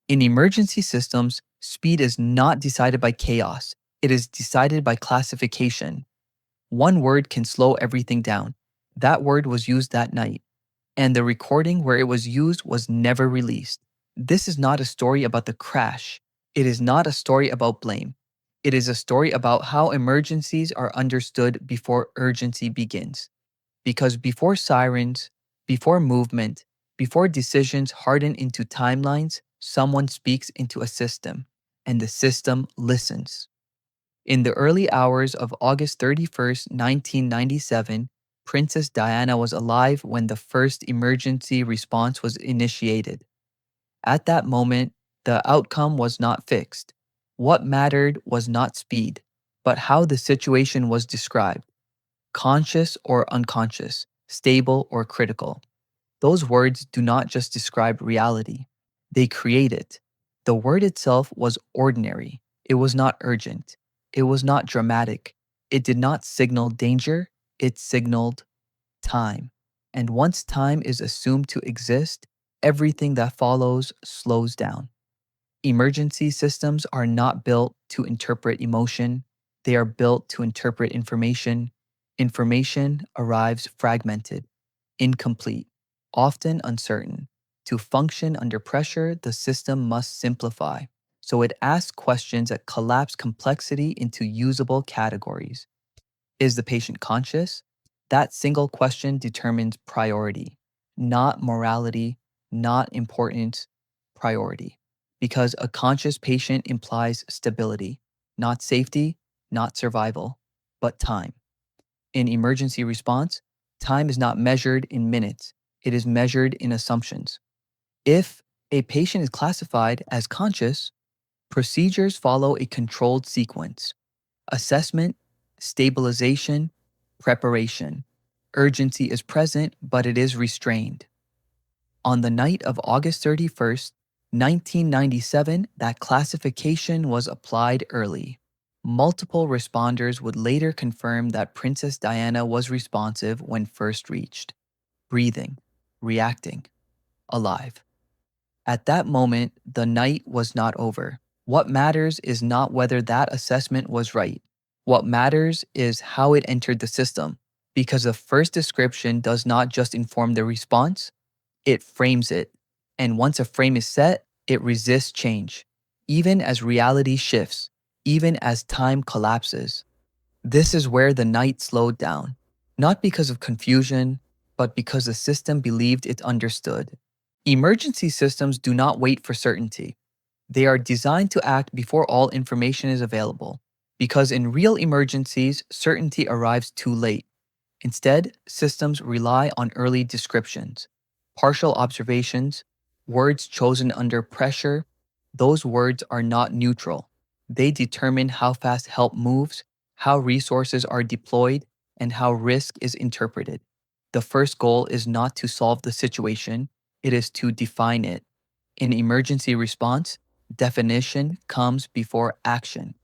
In emergency systems, speed is not decided by chaos, it is decided by classification. One word can slow everything down. That word was used that night, and the recording where it was used was never released. This is not a story about the crash. It is not a story about blame. It is a story about how emergencies are understood before urgency begins. Because before sirens, before movement, before decisions harden into timelines, someone speaks into a system, and the system listens. In the early hours of August 31st, 1997, Princess Diana was alive when the first emergency response was initiated. At that moment, the outcome was not fixed. What mattered was not speed, but how the situation was described, conscious or unconscious, stable or critical. Those words do not just describe reality, they create it. The word itself was ordinary. It was not urgent. It was not dramatic. It did not signal danger. It signaled time. And once time is assumed to exist, everything that follows slows down. Emergency systems are not built to interpret emotion, they are built to interpret information. Information arrives fragmented, incomplete, often uncertain. To function under pressure, the system must simplify. So it asks questions that collapse complexity into usable categories. Is the patient conscious? That single question determines priority, not morality, not importance, priority. Because a conscious patient implies stability, not safety, not survival, but time. In emergency response, time is not measured in minutes, it is measured in assumptions. If a patient is classified as conscious, procedures follow a controlled sequence: assessment, stabilization, preparation. Urgency is present, but it is restrained. On the night of August 31st, 1997, that classification was applied early. Multiple responders would later confirm that Princess Diana was responsive when first reached, breathing, reacting, alive. At that moment, the night was not over. What matters is not whether that assessment was right. What matters is how it entered the system, because the first description does not just inform the response, it frames it. And once a frame is set, it resists change, even as reality shifts, even as time collapses. This is where the night slowed down, not because of confusion, but because the system believed it understood. Emergency systems do not wait for certainty. They are designed to act before all information is available, because in real emergencies, certainty arrives too late. Instead, systems rely on early descriptions, partial observations, words chosen under pressure. Those words are not neutral. They determine how fast help moves, how resources are deployed, and how risk is interpreted. The first goal is not to solve the situation, it is to define it. In emergency response, definition comes before action,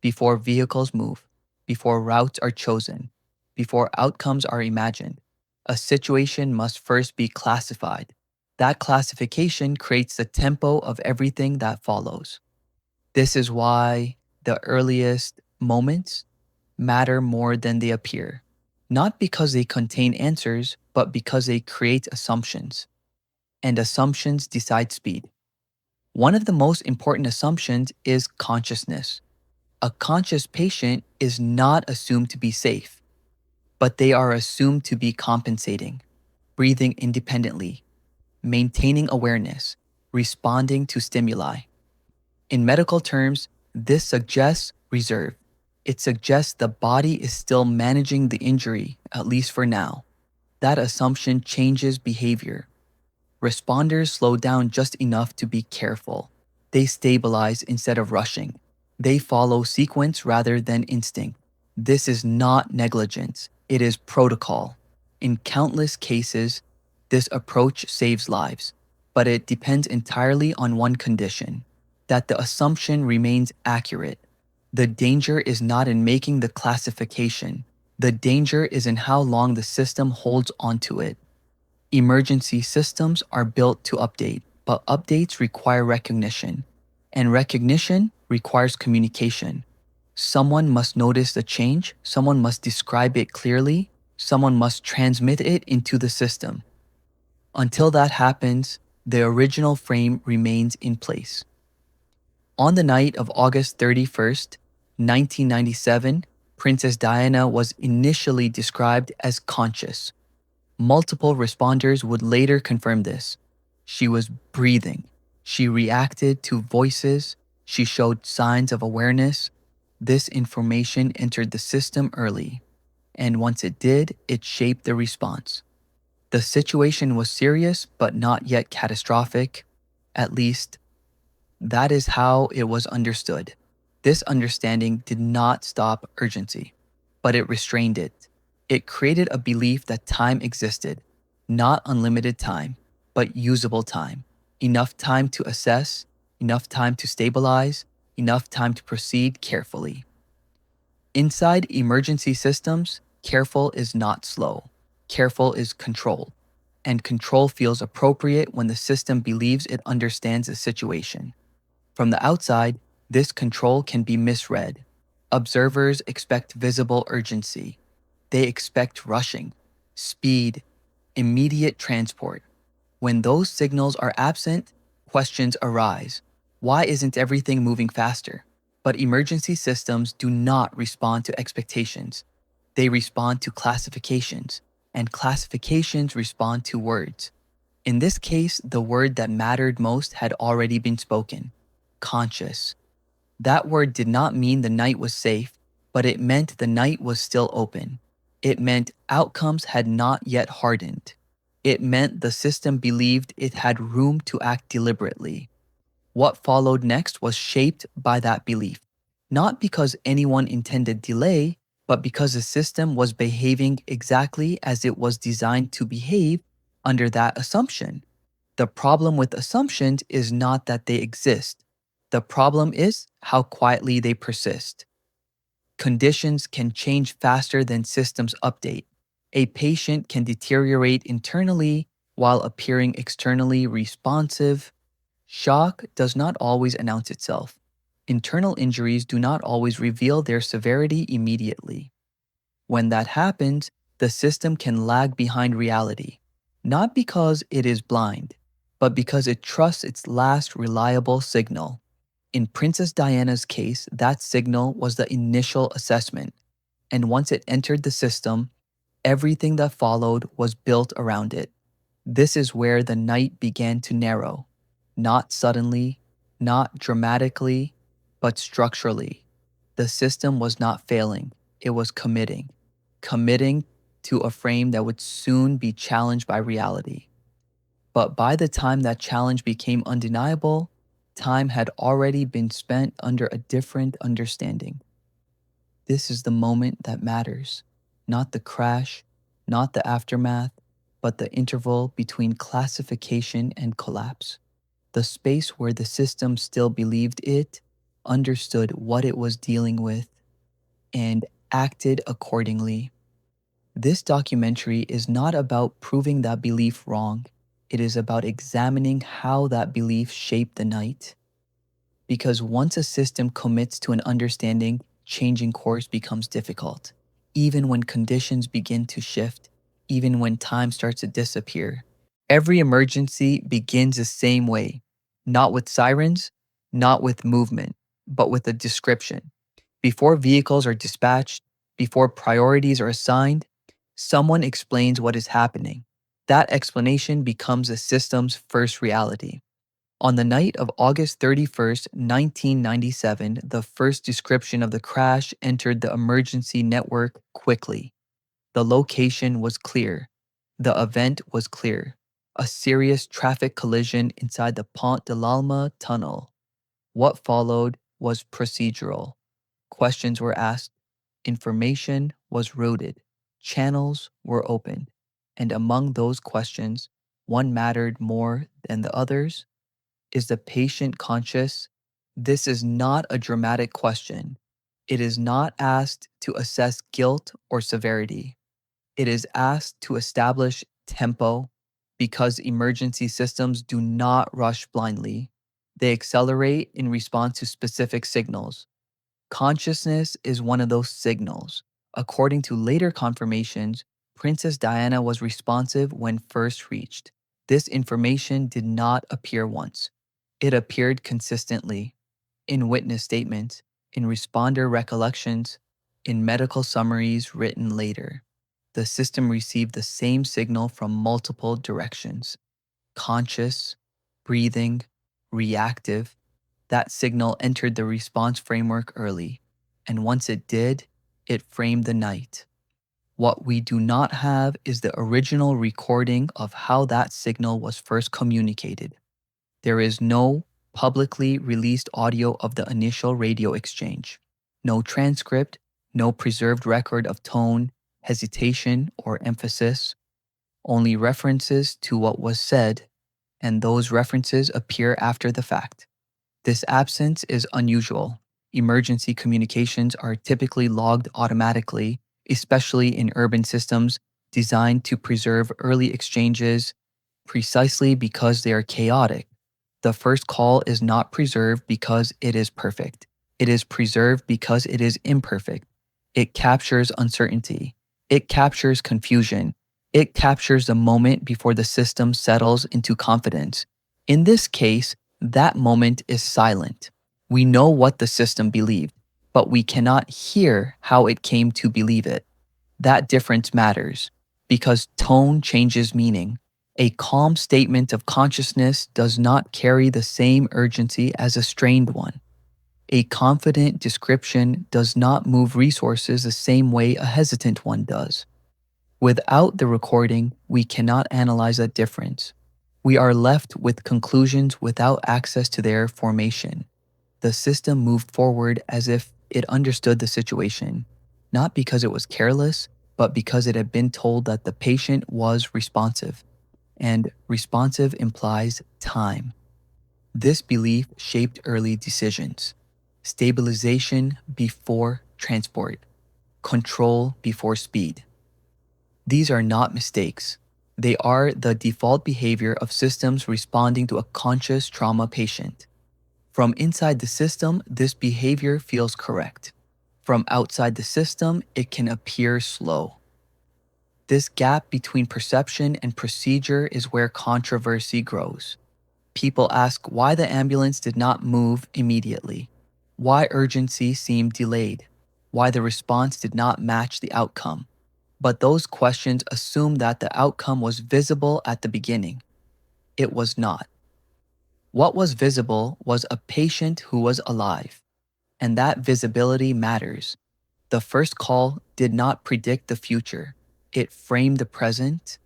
before vehicles move, before routes are chosen, before outcomes are imagined. A situation must first be classified. That classification creates the tempo of everything that follows. This is why the earliest moments matter more than they appear, not because they contain answers, but because they create assumptions, and assumptions decide speed. One of the most important assumptions is consciousness. A conscious patient is not assumed to be safe, but they are assumed to be compensating, breathing independently, maintaining awareness, responding to stimuli. In medical terms, this suggests reserve. It suggests the body is still managing the injury, at least for now. That assumption changes behavior. Responders slow down just enough to be careful. They stabilize instead of rushing. They follow sequence rather than instinct. This is not negligence, it is protocol. In countless cases, this approach saves lives, but it depends entirely on one condition: that the assumption remains accurate. The danger is not in making the classification, the danger is in how long the system holds onto it. Emergency systems are built to update. but updates require recognition, and recognition requires communication. Someone must notice the change, someone must describe it clearly, someone must transmit it into the system. Until that happens, the original frame remains in place. On the night of August 31st, 1997, Princess Diana was initially described as conscious. Multiple responders would later confirm this. She was breathing. She reacted to voices. She showed signs of awareness. This information entered the system early, and once it did, it shaped the response. The situation was serious but not yet catastrophic. At least, that is how it was understood. This understanding did not stop urgency, but it restrained it. It created a belief that time existed, not unlimited time, but usable time. Enough time to assess, enough time to stabilize, enough time to proceed carefully. Inside emergency systems, careful is not slow. Careful is control. And control feels appropriate when the system believes it understands the situation. From the outside, this control can be misread. Observers expect visible urgency. They expect rushing, speed, immediate transport. When those signals are absent, questions arise. Why isn't everything moving faster? But emergency systems do not respond to expectations. They respond to classifications, and classifications respond to words. In this case, the word that mattered most had already been spoken: conscious. That word did not mean the night was safe, but it meant the night was still open. It meant outcomes had not yet hardened. It meant the system believed it had room to act deliberately. What followed next was shaped by that belief, not because anyone intended delay, but because the system was behaving exactly as it was designed to behave under that assumption. The problem with assumptions is not that they exist. The problem is how quietly they persist. Conditions can change faster than systems update. A patient can deteriorate internally while appearing externally responsive. Shock does not always announce itself. Internal injuries do not always reveal their severity immediately. When that happens, the system can lag behind reality, not because it is blind, but because it trusts its last reliable signal. In Princess Diana's case, that signal was the initial assessment, and once it entered the system, everything that followed was built around it. This is where the night began to narrow, not suddenly, not dramatically, but structurally. The system was not failing, it was committing to a frame that would soon be challenged by reality. But by the time that challenge became undeniable, time had already been spent under a different understanding. This is the moment that matters, not the crash, not the aftermath, but the interval between classification and collapse. The space where the system still believed it, understood what it was dealing with, and acted accordingly. This documentary is not about proving that belief wrong. It is about examining how that belief shaped the night. Because once a system commits to an understanding, changing course becomes difficult. Even when conditions begin to shift, even when time starts to disappear. Every emergency begins the same way, not with sirens, not with movement, but with a description. Before vehicles are dispatched, before priorities are assigned, someone explains what is happening. That explanation becomes the system's first reality. On the night of August 31st, 1997, the first description of the crash entered the emergency network quickly. The location was clear. The event was clear. A serious traffic collision inside the Pont de l'Alma tunnel. What followed was procedural. Questions were asked. Information was routed. Channels were opened. And among those questions, one mattered more than the others. Is the patient conscious? This is not a dramatic question. It is not asked to assess guilt or severity. It is asked to establish tempo. Because emergency systems do not rush blindly, they accelerate in response to specific signals. Consciousness is one of those signals. According to later confirmations, Princess Diana was responsive when first reached. This information did not appear once. It appeared consistently in witness statements, in responder recollections, in medical summaries written later. The system received the same signal from multiple directions: conscious, breathing, reactive. That signal entered the response framework early, and once it did, it framed the night. What we do not have is the original recording of how that signal was first communicated. There is no publicly released audio of the initial radio exchange, no transcript, no preserved record of tone, hesitation, or emphasis, only references to what was said, and those references appear after the fact. This absence is unusual. Emergency communications are typically logged automatically, especially in urban systems designed to preserve early exchanges precisely because they are chaotic. The first call is not preserved because it is perfect. It is preserved because it is imperfect. It captures uncertainty. It captures confusion. It captures the moment before the system settles into confidence. In this case, that moment is silent. We know what the system believed, but we cannot hear how it came to believe it. That difference matters because tone changes meaning. A calm statement of consciousness does not carry the same urgency as a strained one. A confident description does not move resources the same way a hesitant one does. Without the recording, we cannot analyze that difference. We are left with conclusions without access to their formation. The system moved forward as if it understood the situation, not because it was careless, but because it had been told that the patient was responsive. And responsive implies time. This belief shaped early decisions: stabilization before transport, control before speed. These are not mistakes. They are the default behavior of systems responding to a conscious trauma patient. From inside the system, this behavior feels correct. From outside the system, it can appear slow. This gap between perception and procedure is where controversy grows. People ask why the ambulance did not move immediately, why urgency seemed delayed, why the response did not match the outcome. But those questions assume that the outcome was visible at the beginning. It was not. What was visible was a patient who was alive, and that visibility matters. The first call did not predict the future. It framed the present,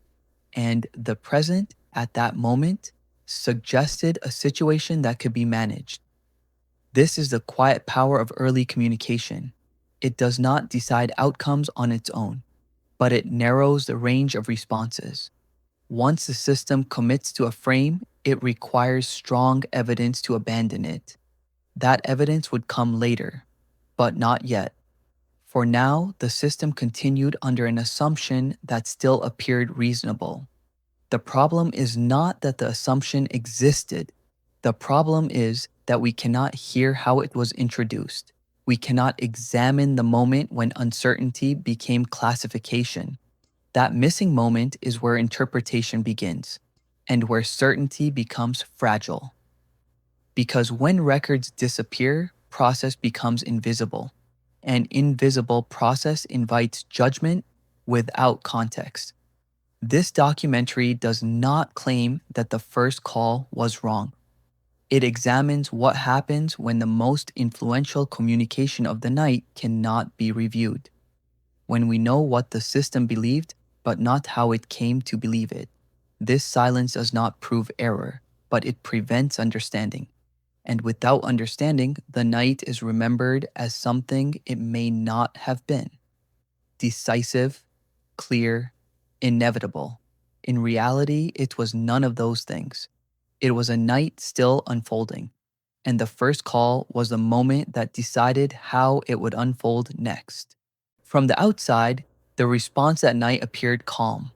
and the present at that moment suggested a situation that could be managed. This is the quiet power of early communication. It does not decide outcomes on its own, but it narrows the range of responses. Once the system commits to a frame, it requires strong evidence to abandon it. That evidence would come later, but not yet. For now, the system continued under an assumption that still appeared reasonable. The problem is not that the assumption existed. The problem is that we cannot hear how it was introduced. We cannot examine the moment when uncertainty became classification. That missing moment is where interpretation begins, and where certainty becomes fragile. Because when records disappear, process becomes invisible. An invisible process invites judgment without context. This documentary does not claim that the first call was wrong. It examines what happens when the most influential communication of the night cannot be reviewed. When we know what the system believed, but not how it came to believe it. This silence does not prove error, but it prevents understanding. And without understanding, the night is remembered as something it may not have been: decisive, clear, inevitable. In reality, it was none of those things. It was a night still unfolding, and the first call was the moment that decided how it would unfold next. From the outside, the response that night appeared calm.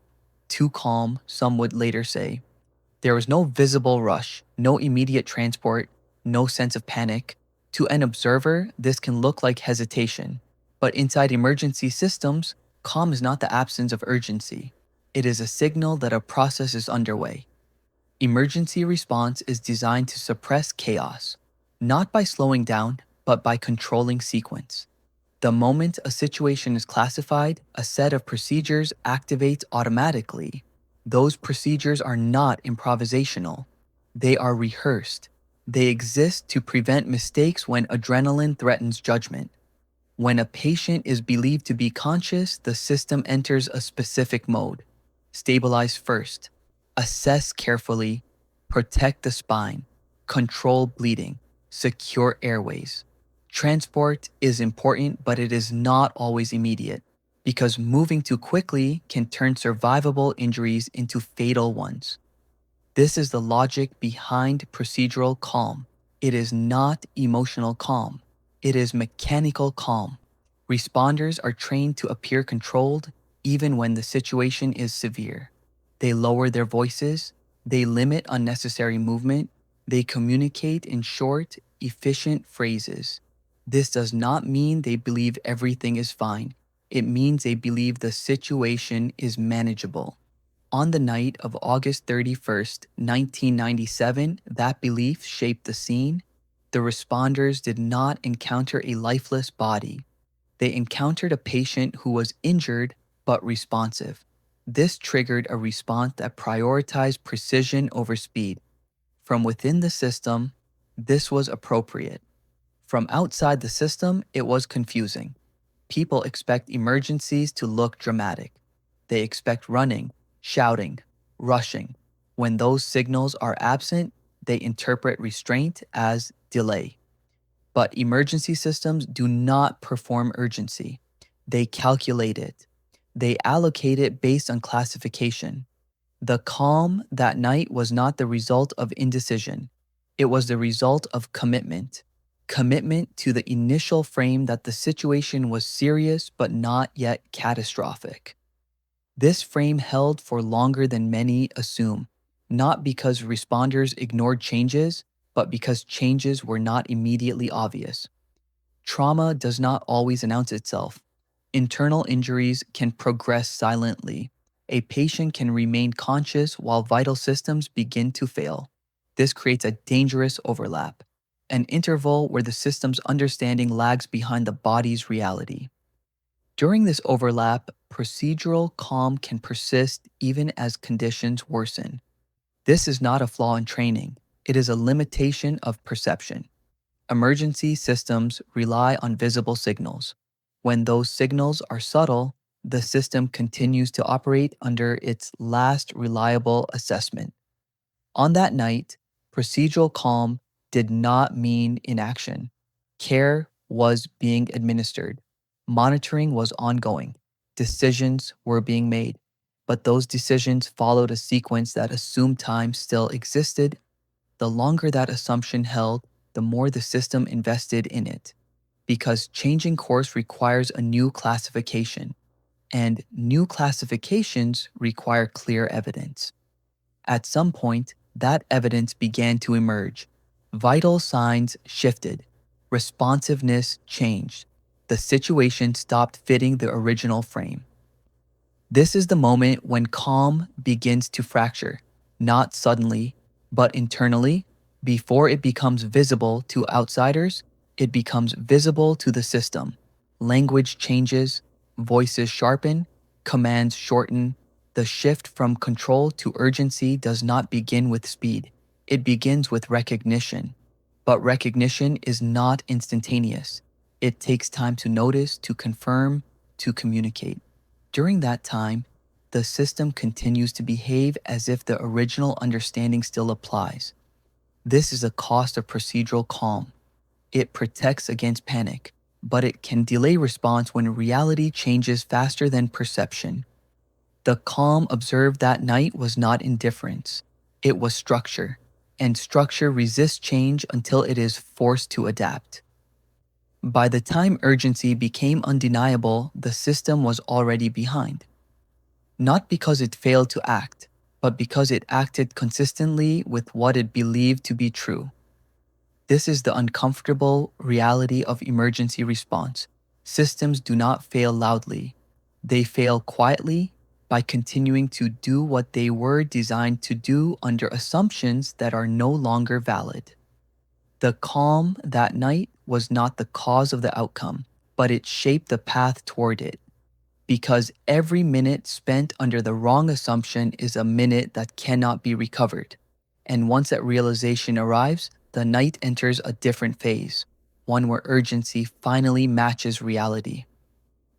Too calm, some would later say. There was no visible rush, no immediate transport, no sense of panic. To an observer, this can look like hesitation. But inside emergency systems, calm is not the absence of urgency. It is a signal that a process is underway. Emergency response is designed to suppress chaos, not by slowing down, but by controlling sequence. The moment a situation is classified, a set of procedures activates automatically. Those procedures are not improvisational. They are rehearsed. They exist to prevent mistakes when adrenaline threatens judgment. When a patient is believed to be conscious, the system enters a specific mode. Stabilize first. Assess carefully. Protect the spine. Control bleeding. Secure airways. Transport is important, but it is not always immediate, because moving too quickly can turn survivable injuries into fatal ones. This is the logic behind procedural calm. It is not emotional calm. It is mechanical calm. Responders are trained to appear controlled even when the situation is severe. They lower their voices, they limit unnecessary movement, they communicate in short, efficient phrases. This does not mean they believe everything is fine. It means they believe the situation is manageable. On the night of August 31st, 1997, that belief shaped the scene. The responders did not encounter a lifeless body. They encountered a patient who was injured but responsive. This triggered a response that prioritized precision over speed. From within the system, this was appropriate. From outside the system, it was confusing. People expect emergencies to look dramatic. They expect running, shouting, rushing. When those signals are absent, they interpret restraint as delay. But emergency systems do not perform urgency. They calculate it. They allocate it based on classification. The calm that night was not the result of indecision. It was the result of commitment. Commitment to the initial frame that the situation was serious but not yet catastrophic. This frame held for longer than many assume, not because responders ignored changes, but because changes were not immediately obvious. Trauma does not always announce itself. Internal injuries can progress silently. A patient can remain conscious while vital systems begin to fail. This creates a dangerous overlap, an interval where the system's understanding lags behind the body's reality. During this overlap, procedural calm can persist even as conditions worsen. This is not a flaw in training, it is a limitation of perception. Emergency systems rely on visible signals. When those signals are subtle, the system continues to operate under its last reliable assessment. On that night, procedural calm did not mean inaction. Care was being administered. Monitoring was ongoing. Decisions were being made. But those decisions followed a sequence that assumed time still existed. The longer that assumption held, the more the system invested in it. Because changing course requires a new classification, and new classifications require clear evidence. At some point, that evidence began to emerge. Vital signs shifted. Responsiveness changed. The situation stopped fitting the original frame. This is the moment when calm begins to fracture, not suddenly, but internally. Before it becomes visible to outsiders, it becomes visible to the system. Language changes, voices sharpen, commands shorten. The shift from control to urgency does not begin with speed. It begins with recognition. But recognition is not instantaneous. It takes time to notice, to confirm, to communicate. During that time, the system continues to behave as if the original understanding still applies. This is a cost of procedural calm. It protects against panic, but it can delay response when reality changes faster than perception. The calm observed that night was not indifference, it was structure, and structure resists change until it is forced to adapt. By the time urgency became undeniable, the system was already behind. not because it failed to act, but because it acted consistently with what it believed to be true. This is the uncomfortable reality of emergency response. Systems do not fail loudly. They fail quietly by continuing to do what they were designed to do under assumptions that are no longer valid. The calm that night was not the cause of the outcome, but it shaped the path toward it. Because every minute spent under the wrong assumption is a minute that cannot be recovered. And once that realization arrives, the night enters a different phase, one where urgency finally matches reality.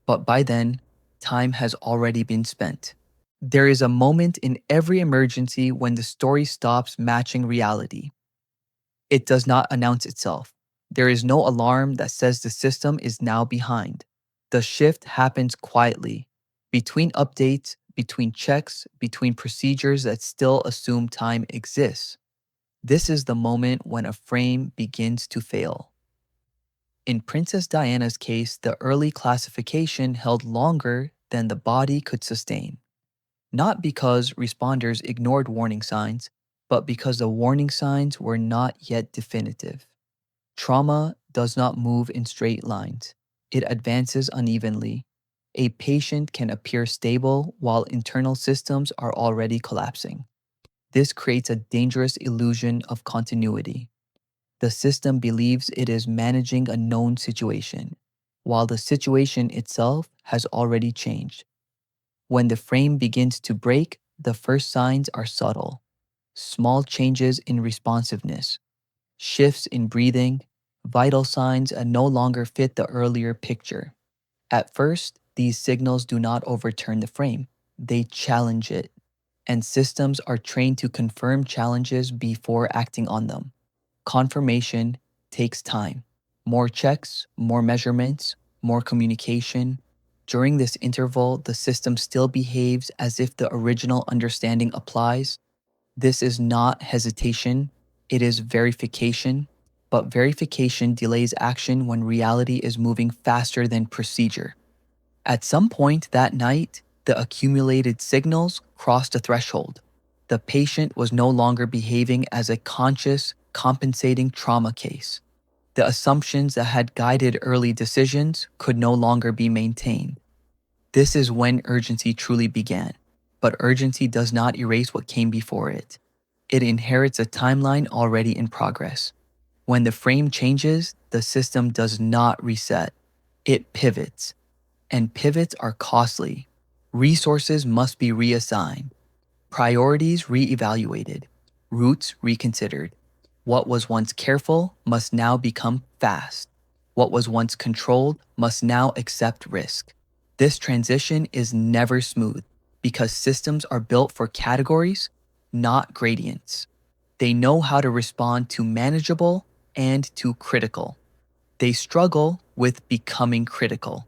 But by then, time has already been spent. There is a moment in every emergency when the story stops matching reality. It does not announce itself. There is no alarm that says the system is now behind. The shift happens quietly, between updates, between checks, between procedures that still assume time exists. This is the moment when a frame begins to fail. In Princess Diana's case, the early classification held longer than the body could sustain, not because responders ignored warning signs, but because the warning signs were not yet definitive. Trauma does not move in straight lines, it advances unevenly. A patient can appear stable while internal systems are already collapsing. This creates a dangerous illusion of continuity. The system believes it is managing a known situation, while the situation itself has already changed. When the frame begins to break, the first signs are subtle. Small changes in responsiveness, shifts in breathing, vital signs that no longer fit the earlier picture. At first, these signals do not overturn the frame, they challenge it. And systems are trained to confirm challenges before acting on them. Confirmation takes time. More checks, more measurements, more communication. During this interval, the system still behaves as if the original understanding applies. This is not hesitation, it is verification. But verification delays action when reality is moving faster than procedure. At some point that night, the accumulated signals crossed a threshold. The patient was no longer behaving as a conscious, compensating trauma case. The assumptions that had guided early decisions could no longer be maintained. This is when urgency truly began. But urgency does not erase what came before it. It inherits a timeline already in progress. When the frame changes, the system does not reset. It pivots. And pivots are costly. Resources must be reassigned, priorities reevaluated, routes reconsidered. What was once careful must now become fast. What was once controlled must now accept risk. This transition is never smooth because systems are built for categories, not gradients. They know how to respond to manageable and to critical. They struggle with becoming critical.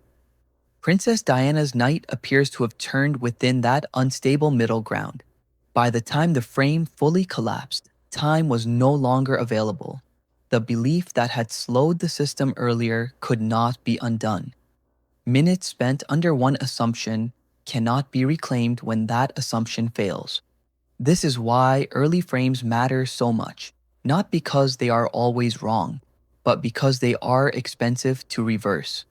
Princess Diana's night appears to have turned within that unstable middle ground. By the time the frame fully collapsed, time was no longer available. The belief that had slowed the system earlier could not be undone. Minutes spent under one assumption cannot be reclaimed when that assumption fails. This is why early frames matter so much, not because they are always wrong, but because they are expensive to reverse.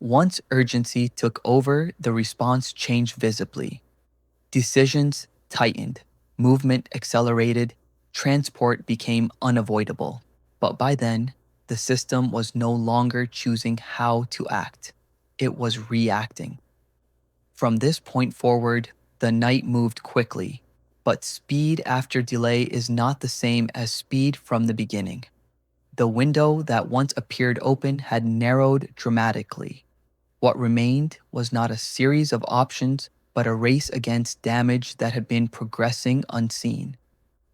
Once urgency took over, the response changed visibly. Decisions tightened, movement accelerated, transport became unavoidable. But by then, the system was no longer choosing how to act, it was reacting. From this point forward, the night moved quickly, but speed after delay is not the same as speed from the beginning. The window that once appeared open had narrowed dramatically. What remained was not a series of options, but a race against damage that had been progressing unseen.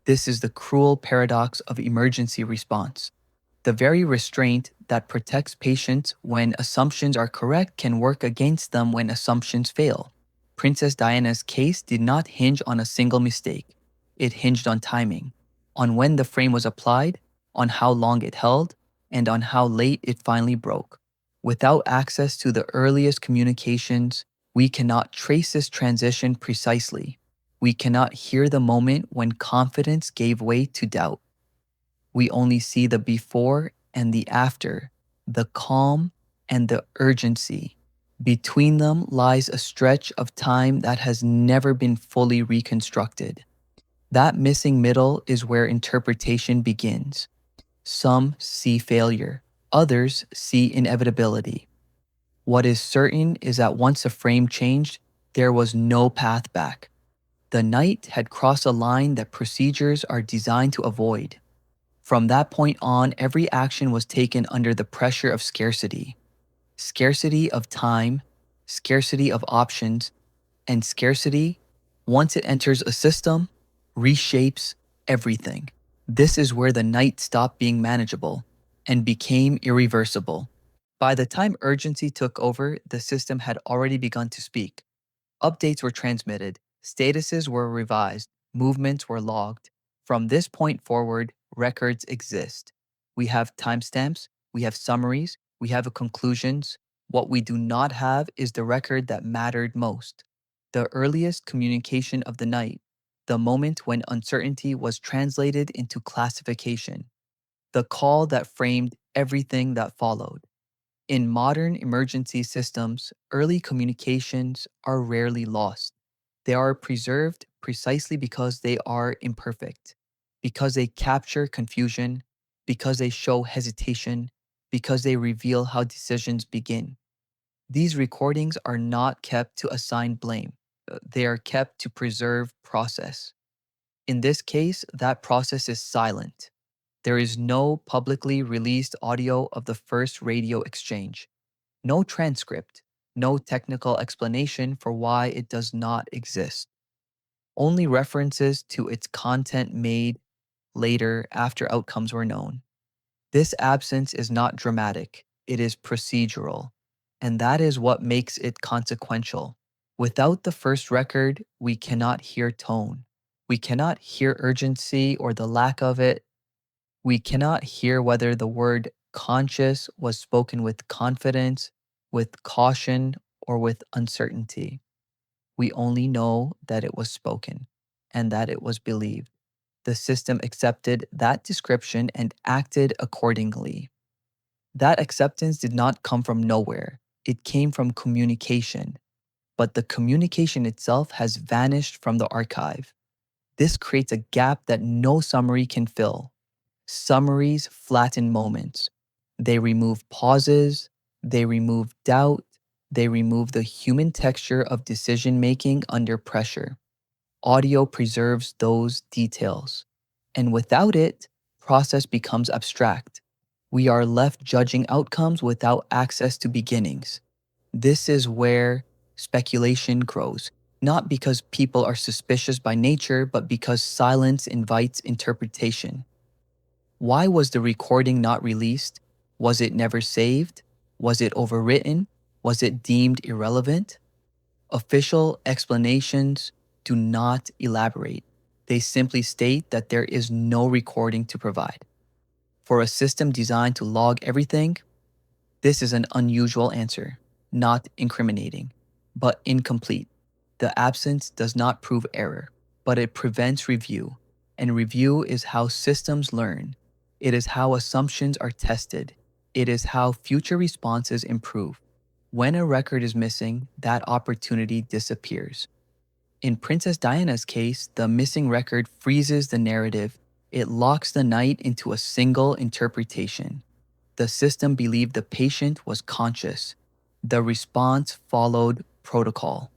This is the cruel paradox of emergency response. The very restraint that protects patients when assumptions are correct can work against them when assumptions fail. Princess Diana's case did not hinge on a single mistake. It hinged on timing, on when the frame was applied, on how long it held, and on how late it finally broke. Without access to the earliest communications, We cannot trace this transition precisely. We cannot hear the moment when confidence gave way to doubt. We only see the before and the after, the calm and the urgency. Between them lies a stretch of time that has never been fully reconstructed. That missing middle is where interpretation begins. Some see failure, others see inevitability. What is certain is that once a frame changed, there was no path back. The night had crossed a line that procedures are designed to avoid. From that point on, every action was taken under the pressure of scarcity. Scarcity of time, scarcity of options, and scarcity, once it enters a system, reshapes everything. This is where the night stopped being manageable and became irreversible. By the time urgency took over, the system had already begun to speak. Updates were transmitted, statuses were revised, movements were logged. From this point forward, records exist. We have timestamps, we have summaries, we have conclusions. What we do not have is the record that mattered most. The earliest communication of the night, the moment when uncertainty was translated into classification, the call that framed everything that followed. In modern emergency systems, early communications are rarely lost. They are preserved precisely because they are imperfect, because they capture confusion, because they show hesitation, because they reveal how decisions begin. These recordings are not kept to assign blame, they are kept to preserve process. In this case, that process is silent. There is no publicly released audio of the first radio exchange. No transcript, no technical explanation for why it does not exist. Only references to its content made later after outcomes were known. This absence is not dramatic, it is procedural, and that is what makes it consequential. Without the first record, we cannot hear tone. We cannot hear urgency or the lack of it. We cannot hear whether the word conscious was spoken with confidence, with caution, or with uncertainty. We only know that it was spoken and that it was believed. The system accepted that description and acted accordingly. That acceptance did not come from nowhere, it came from communication. But the communication itself has vanished from the archive. This creates a gap that no summary can fill. Summaries flatten moments. They remove pauses, they remove doubt, they remove the human texture of decision making under pressure. Audio preserves those details. And without it, process becomes abstract. We are left judging outcomes without access to beginnings. This is where speculation grows, not because people are suspicious by nature, but because silence invites interpretation. Why was the recording not released? Was it never saved? Was it overwritten? Was it deemed irrelevant? Official explanations do not elaborate. They simply state that there is no recording to provide. For a system designed to log everything, this is an unusual answer, not incriminating, but incomplete. The absence does not prove error, but it prevents review. And review is how systems learn. It is how assumptions are tested. It is how future responses improve. When a record is missing, that opportunity disappears. In Princess Diana's case, the missing record freezes the narrative. It locks the night into a single interpretation. The system believed the patient was conscious. The response followed protocol.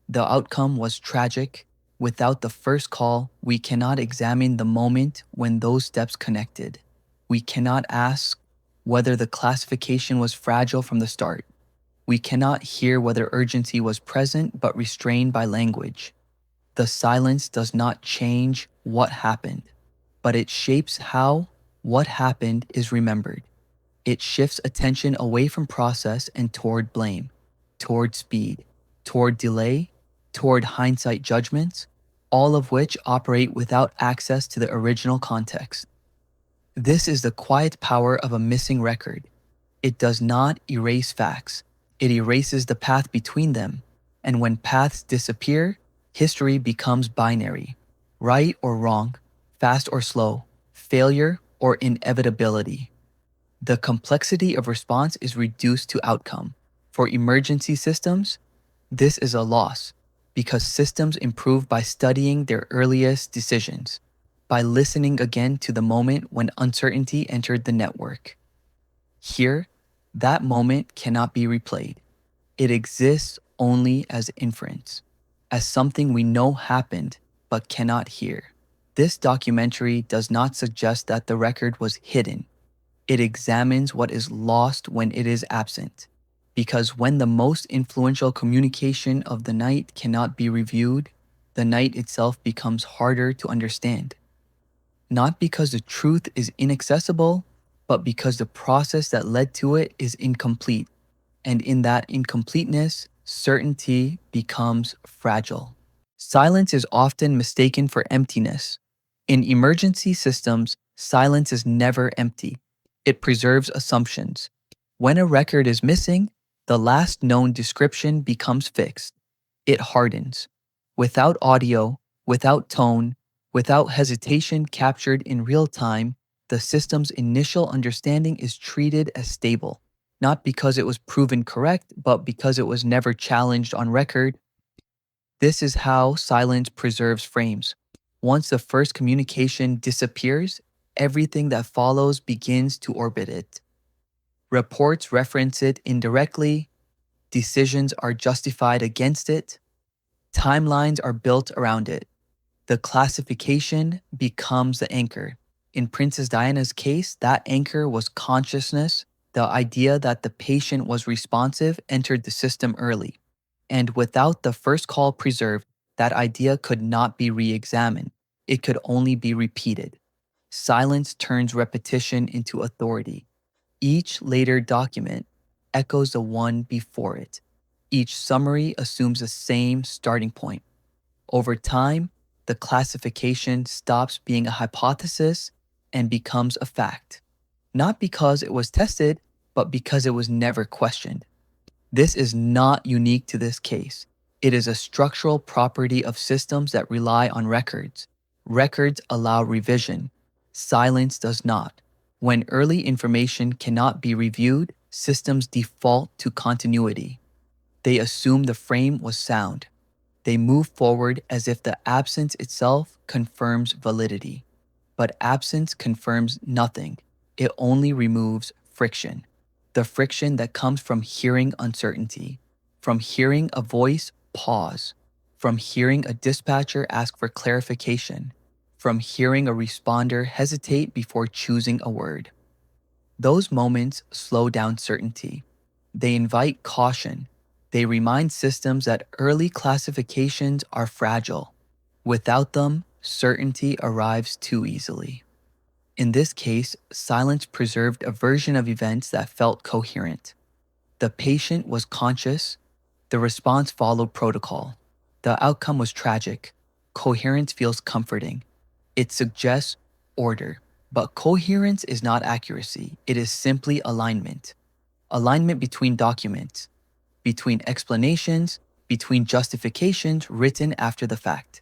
The outcome was tragic. Without the first call, we cannot examine the moment when those steps connected. We cannot ask whether the classification was fragile from the start. We cannot hear whether urgency was present but restrained by language. The silence does not change what happened, but it shapes how what happened is remembered. It shifts attention away from process and toward blame, toward speed, toward delay, toward hindsight judgments, all of which operate without access to the original context. This is the quiet power of a missing record. It does not erase facts, it erases the path between them. And when paths disappear, history becomes binary: right or wrong, fast or slow, failure or inevitability. The complexity of response is reduced to outcome. For emergency systems, this is a loss because systems improve by studying their earliest decisions, by listening again to the moment when uncertainty entered the network. Here, that moment cannot be replayed. It exists only as inference, as something we know happened but cannot hear. This documentary does not suggest that the record was hidden. It examines what is lost when it is absent. Because when the most influential communication of the night cannot be reviewed, the night itself becomes harder to understand. Not because the truth is inaccessible, but because the process that led to it is incomplete. And in that incompleteness, certainty becomes fragile. Silence is often mistaken for emptiness. In emergency systems, silence is never empty. It preserves assumptions. When a record is missing, the last known description becomes fixed. It hardens. Without audio, without tone, without hesitation captured in real time, the system's initial understanding is treated as stable, not because it was proven correct, but because it was never challenged on record. This is how silence preserves frames. Once the first communication disappears, everything that follows begins to orbit it. Reports reference it indirectly, decisions are justified against it, timelines are built around it. The classification becomes the anchor. In Princess Diana's case, that anchor was consciousness. The idea that the patient was responsive entered the system early. And without the first call preserved, that idea could not be re examined. It could only be repeated. Silence turns repetition into authority. Each later document echoes the one before it. Each summary assumes the same starting point. Over time, the classification stops being a hypothesis and becomes a fact. Not because it was tested, but because it was never questioned. This is not unique to this case. It is a structural property of systems that rely on records. Records allow revision. Silence does not. When early information cannot be reviewed, systems default to continuity. They assume the frame was sound. They move forward as if the absence itself confirms validity. But absence confirms nothing. It only removes friction. The friction that comes from hearing uncertainty, from hearing a voice pause, from hearing a dispatcher ask for clarification, from hearing a responder hesitate before choosing a word. Those moments slow down certainty. They invite caution. They remind systems that early classifications are fragile. Without them, certainty arrives too easily. In this case, silence preserved a version of events that felt coherent. The patient was conscious. The response followed protocol. The outcome was tragic. Coherence feels comforting. It suggests order. But coherence is not accuracy. It is simply alignment. Alignment between documents, between explanations, between justifications written after the fact.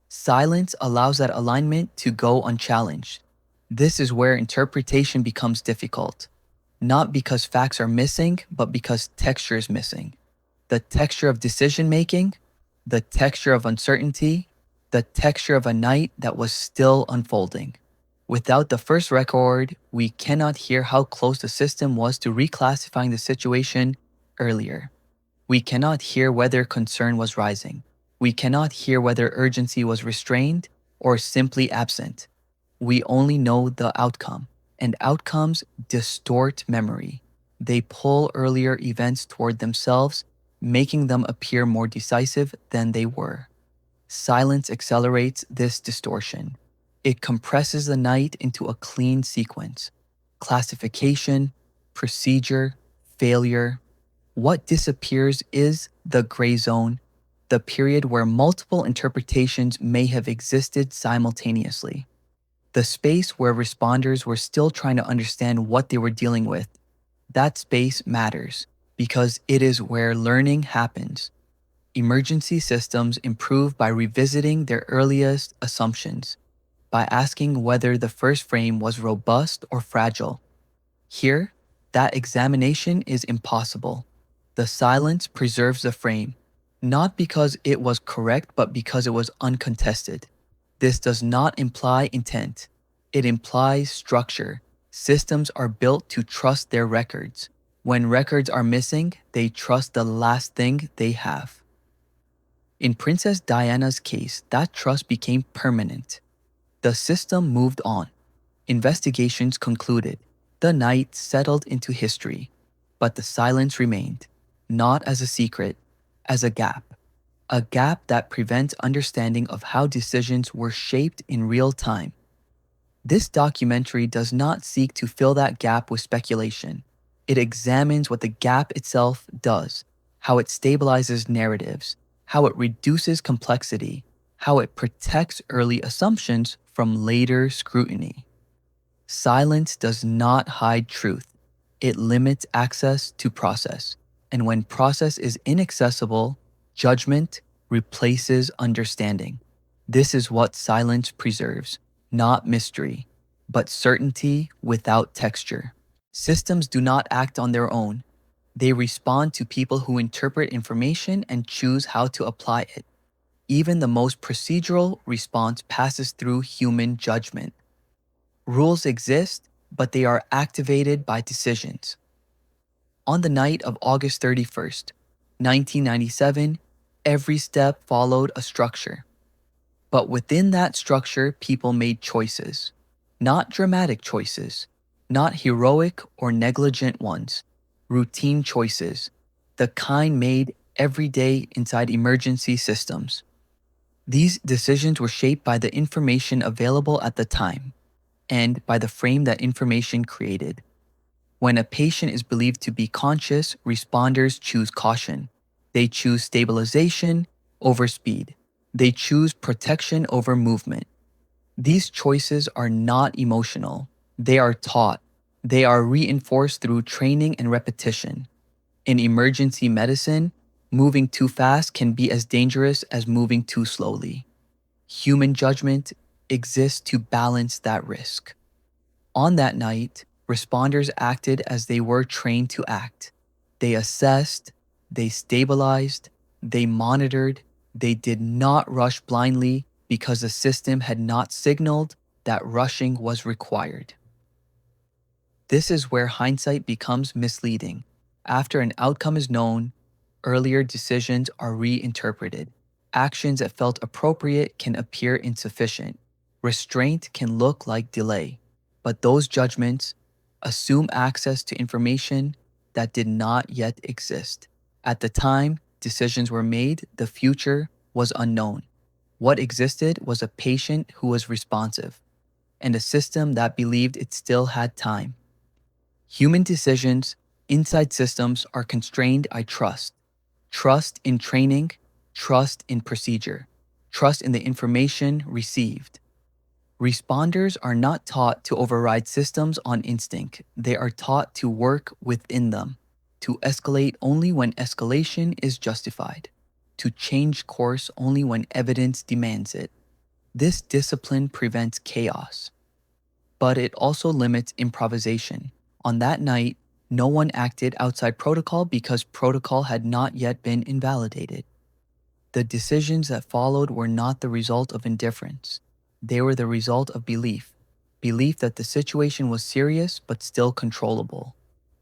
Silence allows that alignment to go unchallenged. This is where interpretation becomes difficult, not because facts are missing, but because texture is missing. The texture of decision making, the texture of uncertainty, the texture of a night that was still unfolding. Without the first record, we cannot hear how close the system was to reclassifying the situation earlier. We cannot hear whether concern was rising. We cannot hear whether urgency was restrained or simply absent. We only know the outcome, and outcomes distort memory. They pull earlier events toward themselves, making them appear more decisive than they were. Silence accelerates this distortion. It compresses the night into a clean sequence: classification, procedure, failure. What disappears is the gray zone, the period where multiple interpretations may have existed simultaneously. The space where responders were still trying to understand what they were dealing with. That space matters because it is where learning happens. Emergency systems improve by revisiting their earliest assumptions, by asking whether the first frame was robust or fragile. Here, that examination is impossible. The silence preserves the frame, not because it was correct, but because it was uncontested. This does not imply intent, it implies structure. Systems are built to trust their records. When records are missing, they trust the last thing they have. In Princess Diana's case, that trust became permanent. The system moved on. Investigations concluded. The night settled into history. But the silence remained, not as a secret, as a gap that prevents understanding of how decisions were shaped in real time. This documentary does not seek to fill that gap with speculation. It examines what the gap itself does, how it stabilizes narratives, how it reduces complexity, how it protects early assumptions from later scrutiny. Silence does not hide truth. It limits access to process. And when process is inaccessible, judgment replaces understanding. This is what silence preserves, not mystery, but certainty without texture. Systems do not act on their own. They respond to people who interpret information and choose how to apply it. Even the most procedural response passes through human judgment. Rules exist, but they are activated by decisions. On the night of August 31st, 1997, every step followed a structure. But within that structure, people made choices. Not dramatic choices, not heroic or negligent ones, routine choices, the kind made every day inside emergency systems. These decisions were shaped by the information available at the time and by the frame that information created. When a patient is believed to be conscious, responders choose caution. They choose stabilization over speed. They choose protection over movement. These choices are not emotional. They are taught. They are reinforced through training and repetition. In emergency medicine, moving too fast can be as dangerous as moving too slowly. Human judgment exists to balance that risk. On that night, responders acted as they were trained to act. They assessed, they stabilized, they monitored, they did not rush blindly because the system had not signaled that rushing was required. This is where hindsight becomes misleading. After an outcome is known, earlier decisions are reinterpreted. Actions that felt appropriate can appear insufficient. Restraint can look like delay. But those judgments assume access to information that did not yet exist. At the time decisions were made, the future was unknown. What existed was a patient who was responsive, and a system that believed it still had time. Human decisions inside systems are constrained by trust. Trust in training, trust in procedure, trust in the information received. Responders are not taught to override systems on instinct. They are taught to work within them, to escalate only when escalation is justified, to change course only when evidence demands it. This discipline prevents chaos, but it also limits improvisation. On that night, no one acted outside protocol because protocol had not yet been invalidated. The decisions that followed were not the result of indifference. They were the result of belief. Belief that the situation was serious but still controllable.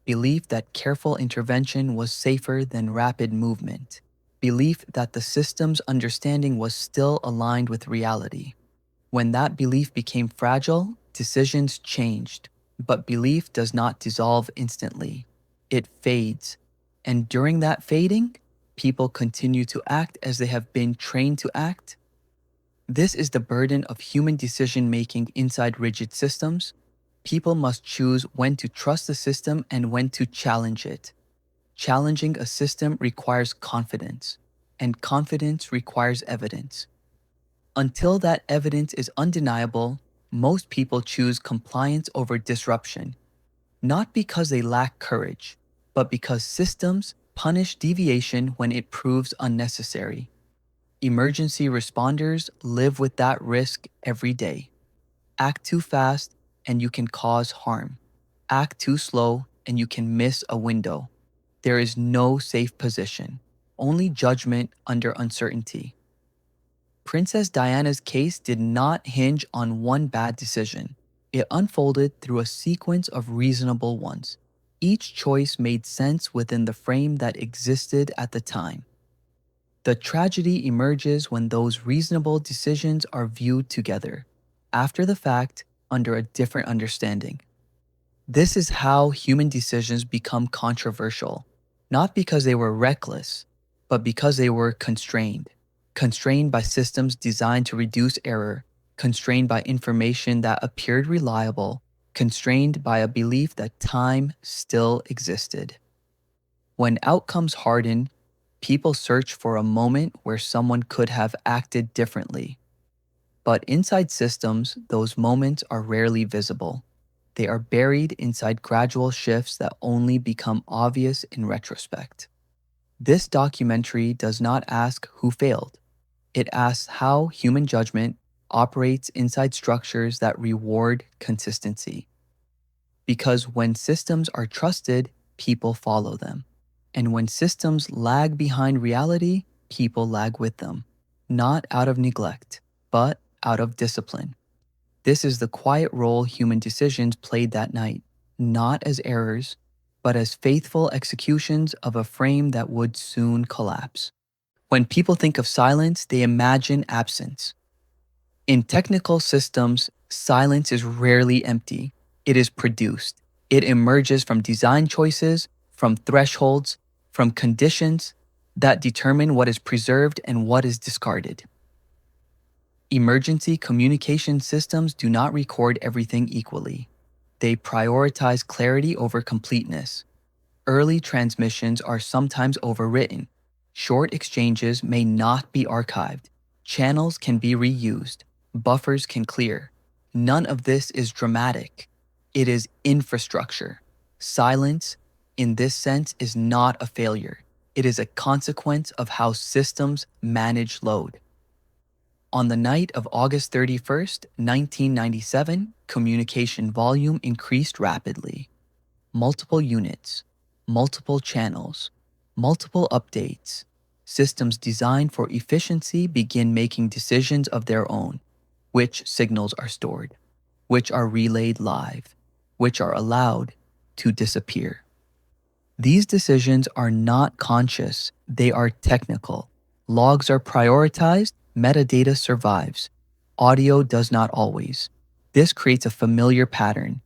Belief that careful intervention was safer than rapid movement. Belief that the system's understanding was still aligned with reality. When that belief became fragile, decisions changed. But belief does not dissolve instantly. It fades. And during that fading, people continue to act as they have been trained to act. This is the burden of human decision-making inside rigid systems. People must choose when to trust the system and when to challenge it. Challenging a system requires confidence, and confidence requires evidence. Until that evidence is undeniable, most people choose compliance over disruption, not because they lack courage, but because systems Punish deviation when it proves unnecessary. Emergency responders live with that risk every day. Act too fast and you can cause harm. Act too slow and you can miss a window. There is no safe position, only judgment under uncertainty. Princess Diana's case did not hinge on one bad decision. It unfolded through a sequence of reasonable ones. Each choice made sense within the frame that existed at the time. The tragedy emerges when those reasonable decisions are viewed together, after the fact, under a different understanding. This is how human decisions become controversial, not because they were reckless, but because they were constrained. Constrained by systems designed to reduce error, constrained by information that appeared reliable, constrained by a belief that time still existed. When outcomes harden, people search for a moment where someone could have acted differently. But inside systems, those moments are rarely visible. They are buried inside gradual shifts that only become obvious in retrospect. This documentary does not ask who failed. It asks how human judgment operates inside structures that reward consistency. Because when systems are trusted, people follow them. And when systems lag behind reality, people lag with them. Not out of neglect, but out of discipline. This is the quiet role human decisions played that night, not as errors, but as faithful executions of a frame that would soon collapse. When people think of silence, they imagine absence. In technical systems, silence is rarely empty. It is produced. It emerges from design choices, from thresholds, from conditions that determine what is preserved and what is discarded. Emergency communication systems do not record everything equally. They prioritize clarity over completeness. Early transmissions are sometimes overwritten. Short exchanges may not be archived. Channels can be reused. Buffers can clear. None of this is dramatic. It is infrastructure. Silence, in this sense, is not a failure. It is a consequence of how systems manage load. On the night of August 31st, 1997, communication volume increased rapidly. Multiple units, multiple channels, multiple updates. Systems designed for efficiency begin making decisions of their own. Which signals are stored, which are relayed live, which are allowed to disappear. These decisions are not conscious, they are technical. Logs are prioritized, metadata survives. Audio does not always. This creates a familiar pattern.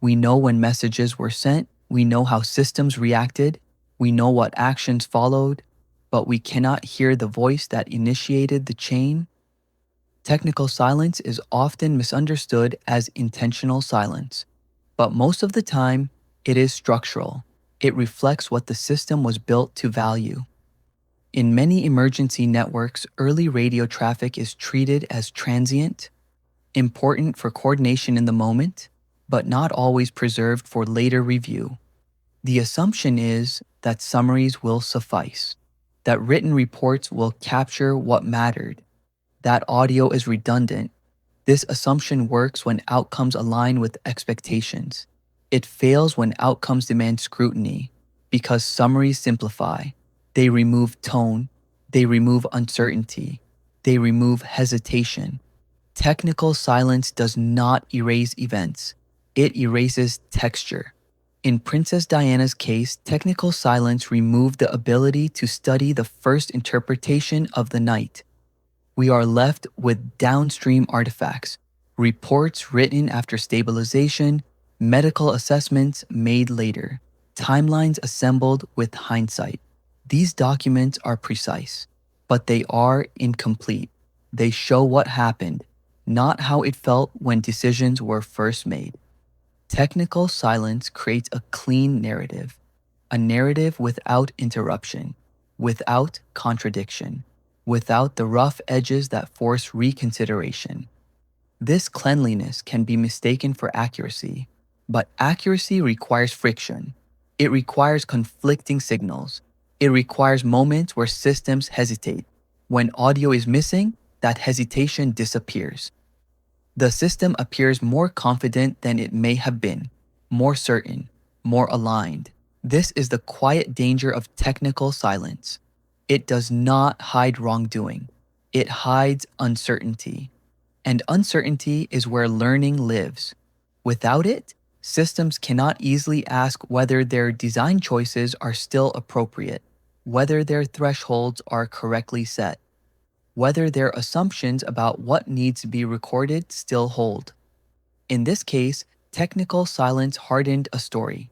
We know when messages were sent, we know how systems reacted, we know what actions followed, but we cannot hear the voice that initiated the chain. Technical silence is often misunderstood as intentional silence, but most of the time, it is structural. It reflects what the system was built to value. In many emergency networks, early radio traffic is treated as transient, important for coordination in the moment, but not always preserved for later review. The assumption is that summaries will suffice, that written reports will capture what mattered, that audio is redundant. This assumption works when outcomes align with expectations. It fails when outcomes demand scrutiny, because summaries simplify. They remove tone, they remove uncertainty, they remove hesitation. Technical silence does not erase events, it erases texture. In Princess Diana's case, technical silence removed the ability to study the first interpretation of the night. We are left with downstream artifacts, reports written after stabilization, medical assessments made later, timelines assembled with hindsight. These documents are precise, but they are incomplete. They show what happened, not how it felt when decisions were first made. Technical silence creates a clean narrative, a narrative without interruption, without contradiction, without the rough edges that force reconsideration. This cleanliness can be mistaken for accuracy, but accuracy requires friction. It requires conflicting signals. It requires moments where systems hesitate. When audio is missing, that hesitation disappears. The system appears more confident than it may have been, more certain, more aligned. This is the quiet danger of technical silence. It does not hide wrongdoing, it hides uncertainty. And uncertainty is where learning lives. Without it, systems cannot easily ask whether their design choices are still appropriate, whether their thresholds are correctly set, whether their assumptions about what needs to be recorded still hold. In this case, technical silence hardened a story.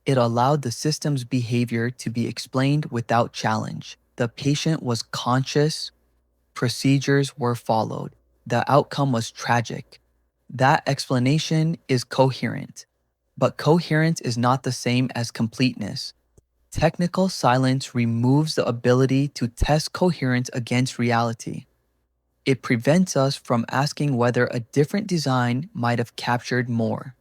It allowed the system's behavior to be explained without challenge. The patient was conscious, procedures were followed, the outcome was tragic. That explanation is coherent. But coherence is not the same as completeness. Technical silence removes the ability to test coherence against reality. It prevents us from asking whether a different design might have captured more,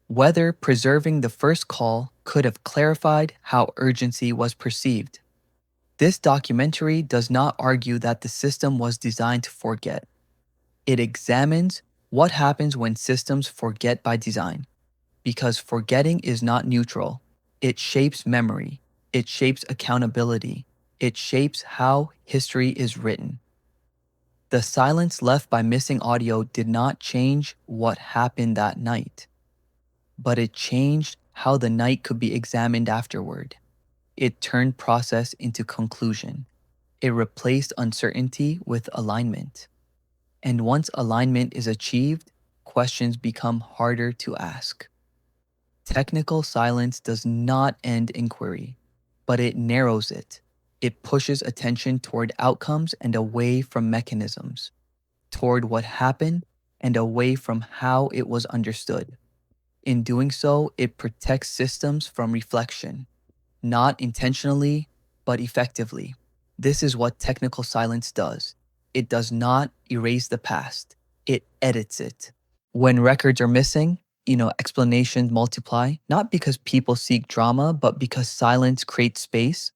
whether preserving the first call could have clarified how urgency was perceived. This documentary does not argue that the system was designed to forget. It examines what happens when systems forget by design, because forgetting is not neutral. It shapes memory, it shapes accountability, it shapes how history is written. The silence left by missing audio did not change what happened that night, but it changed how the night could be examined afterward. It turned process into conclusion. It replaced uncertainty with alignment. And once alignment is achieved, questions become harder to ask. Technical silence does not end inquiry, but it narrows it. It pushes attention toward outcomes and away from mechanisms, toward what happened and away from how it was understood. In doing so, it protects systems from reflection, not intentionally, but effectively. This is what technical silence does. It does not erase the past, it edits it. When records are missing, explanations multiply, not because people seek drama, but because silence creates space.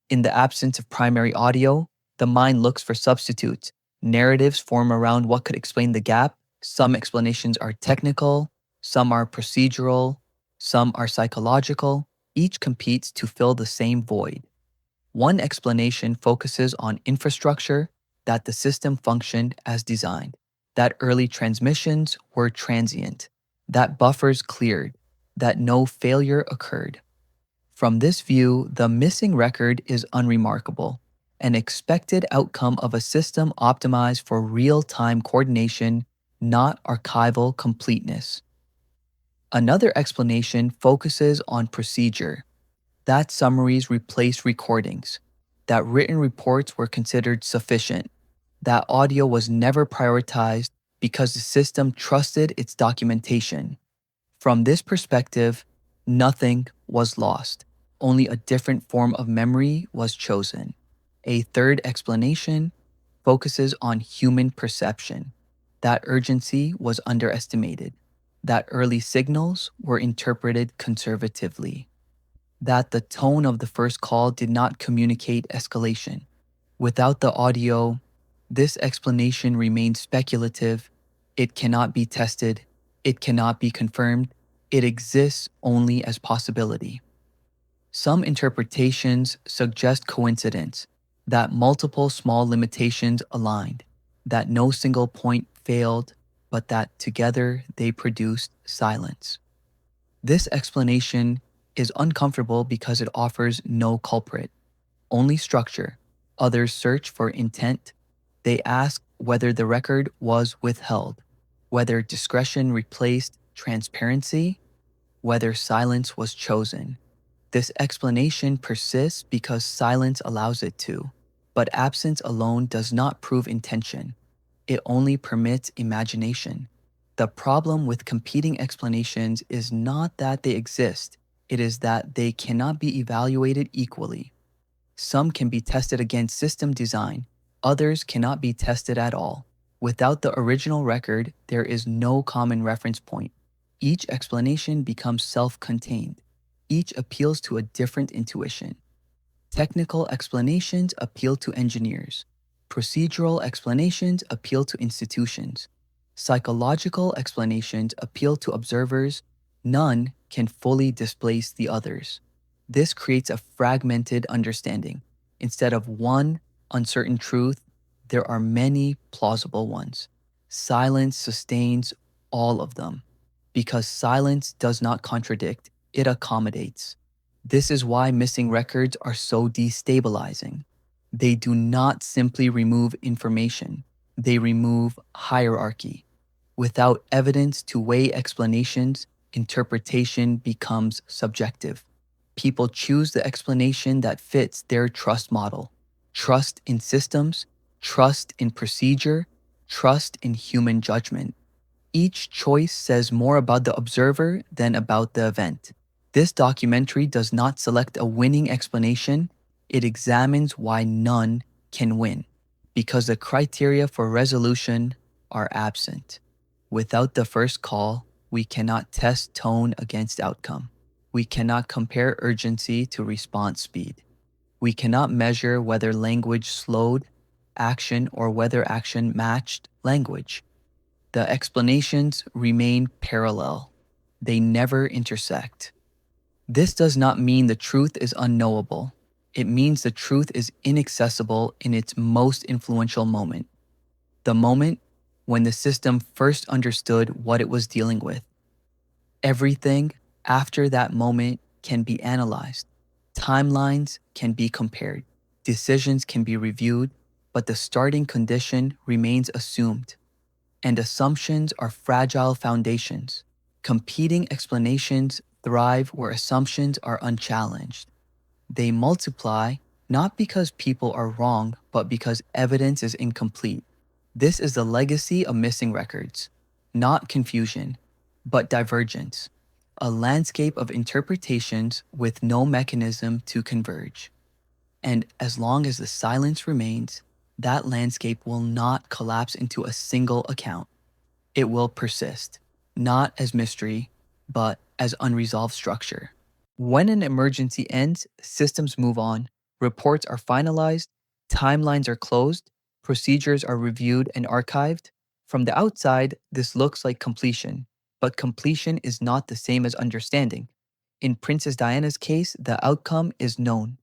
In the absence of primary audio, the mind looks for substitutes. Narratives form around what could explain the gap. Some explanations are technical, some are procedural, some are psychological. Each competes to fill the same void. One explanation focuses on infrastructure, that the system functioned as designed, that early transmissions were transient, that buffers cleared, that no failure occurred. From this view, the missing record is unremarkable, an expected outcome of a system optimized for real-time coordination, not archival completeness. Another explanation focuses on procedure, that summaries replaced recordings, that written reports were considered sufficient, that audio was never prioritized because the system trusted its documentation. From this perspective, nothing was lost. Only a different form of memory was chosen. A third explanation focuses on human perception. That urgency was underestimated. That early signals were interpreted conservatively. That the tone of the first call did not communicate escalation. Without the audio, this explanation remains speculative. It cannot be tested. It cannot be confirmed. It exists only as possibility. Some interpretations suggest coincidence, that multiple small limitations aligned, that no single point failed, but that together they produced silence. This explanation is uncomfortable because it offers no culprit, only structure. Others search for intent. They ask whether the record was withheld, whether discretion replaced transparency, whether silence was chosen. This explanation persists because silence allows it to, but absence alone does not prove intention. It only permits imagination. The problem with competing explanations is not that they exist, it is that they cannot be evaluated equally. Some can be tested against system design, others cannot be tested at all. Without the original record, there is no common reference point. Each explanation becomes self-contained. Each appeals to a different intuition. Technical explanations appeal to engineers. Procedural explanations appeal to institutions. Psychological explanations appeal to observers. None can fully displace the others. This creates a fragmented understanding. Instead of one uncertain truth, there are many plausible ones. Silence sustains all of them. Because silence does not contradict, it accommodates. This is why missing records are so destabilizing. They do not simply remove information, they remove hierarchy. Without evidence to weigh explanations, interpretation becomes subjective. People choose the explanation that fits their trust model. Trust in systems, trust in procedure, trust in human judgment. Each choice says more about the observer than about the event. This documentary does not select a winning explanation, it examines why none can win, because the criteria for resolution are absent. Without the first call, we cannot test tone against outcome. We cannot compare urgency to response speed. We cannot measure whether language slowed action or whether action matched language. The explanations remain parallel. They never intersect. This does not mean the truth is unknowable. It means the truth is inaccessible in its most influential moment, the moment when the system first understood what it was dealing with. Everything after that moment can be analyzed. Timelines can be compared. Decisions can be reviewed, but the starting condition remains assumed. And assumptions are fragile foundations. Competing explanations thrive where assumptions are unchallenged. They multiply not because people are wrong, but because evidence is incomplete. This is the legacy of missing records, not confusion, but divergence, a landscape of interpretations with no mechanism to converge. And as long as the silence remains, that landscape will not collapse into a single account. It will persist, not as mystery, but as unresolved structure. When an emergency ends, systems move on, reports are finalized, timelines are closed, procedures are reviewed and archived. From the outside, this looks like completion, but completion is not the same as understanding. In Princess Diana's case, the outcome is known.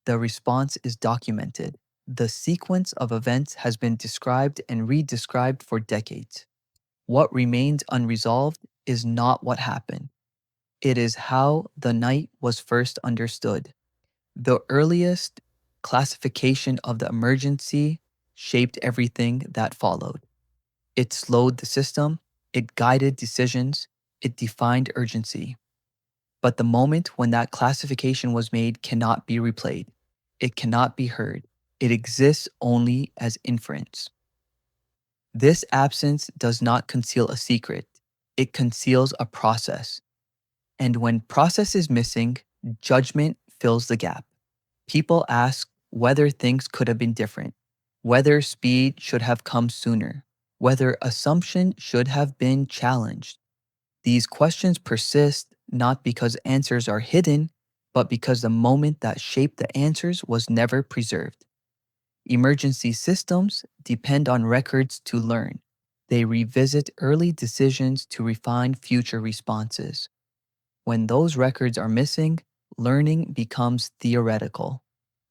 The response is documented. The sequence of events has been described and redescribed for decades. What remains unresolved is not what happened. It is how the night was first understood. The earliest classification of the emergency shaped everything that followed. It slowed the system, it guided decisions, it defined urgency. But the moment when that classification was made cannot be replayed. It cannot be heard. It exists only as inference. This absence does not conceal a secret, it conceals a process. And when process is missing, judgment fills the gap. People ask whether things could have been different, whether speed should have come sooner, whether assumption should have been challenged. These questions persist not because answers are hidden, but because the moment that shaped the answers was never preserved. Emergency systems depend on records to learn. They revisit early decisions to refine future responses. When those records are missing, learning becomes theoretical,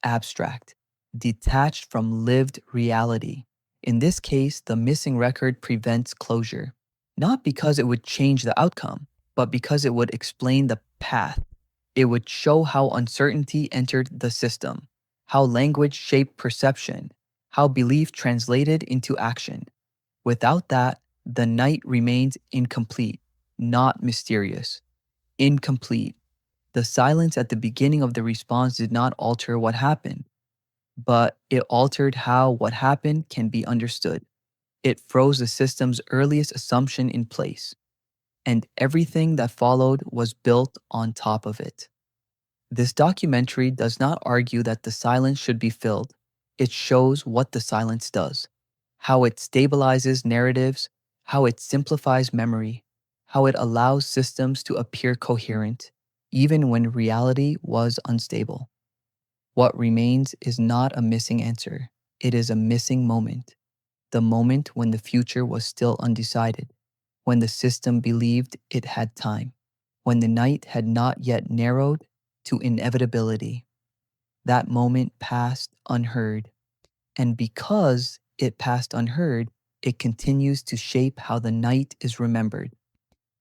abstract, detached from lived reality. In this case, the missing record prevents closure, not because it would change the outcome, but because it would explain the path. It would show how uncertainty entered the system, how language shaped perception, how belief translated into action. Without that, the night remains incomplete, not mysterious. Incomplete. The silence at the beginning of the response did not alter what happened, but it altered how what happened can be understood. It froze the system's earliest assumption in place, and everything that followed was built on top of it. This documentary does not argue that the silence should be filled. It shows what the silence does, how it stabilizes narratives, how it simplifies memory, how it allows systems to appear coherent, even when reality was unstable. What remains is not a missing answer, it is a missing moment. The moment when the future was still undecided, when the system believed it had time, when the night had not yet narrowed to inevitability. That moment passed unheard. And because it passed unheard, it continues to shape how the night is remembered.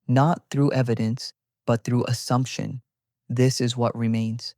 Not through evidence, but through assumption. This is what remains.